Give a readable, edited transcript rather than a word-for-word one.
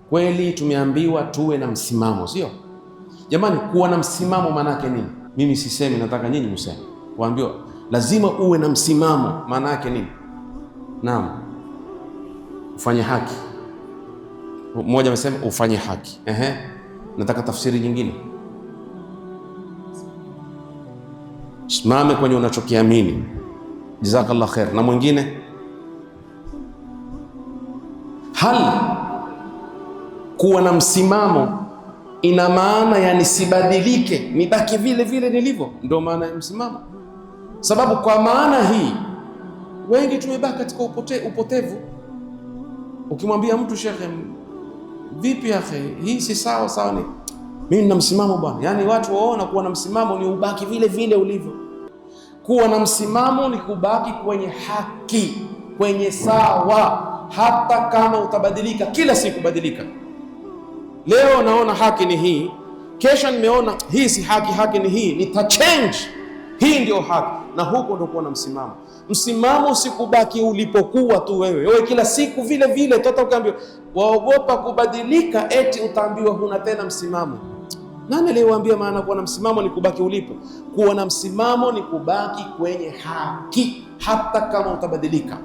Kweli tumeambiwa tuwe na msimamo, sio? Jamani, kuwa na msimamo maana yake nini? Mimi sisemi, nataka nyinyi mseme. Kuambiwa lazima uwe na msimamo maana yake nini? Naam, ufanye haki. Mmoja amesema ufanye haki. Nataka tafsiri nyingine. Simame kwenye unachokiamini. Jazakallah khair. Na mwingine, hal kuwa na msimamo ina maana ya nisibadilike, nibaki vile vile nilivyo? Ndio maana ya msimamo. Sababu kwa maana hii wengi tumebaki katika upotevu. Ukimwambia mtu, shekhe, vipi akhi, hii si sawa sawa, ni mimi nina msimamo bwana. Yani watu waona kuwa na msimamo ni ubaki vile vile ulivyo. Kuwa na msimamo ni kubaki kwenye haki, kwenye sawa, hata kama utabadilika kila siku. Badilika. Leo naona haki ni hii, kesho nimeona hii si haki, haki ni hii, nitachange. Hii ndio haki, na huko ndio kuwa na msimamo. Msimamo si kubaki ulipokuwa tu wewe kila siku vile vile. Tota ukaambiwa waogopa kubadilika, eti utaambiwa huna tena msimamo. Nani aliyewaambia maana kuwa na msimamo ni kubaki ulipo? Kuwa na msimamo ni kubaki kwenye haki hata kama utabadilika.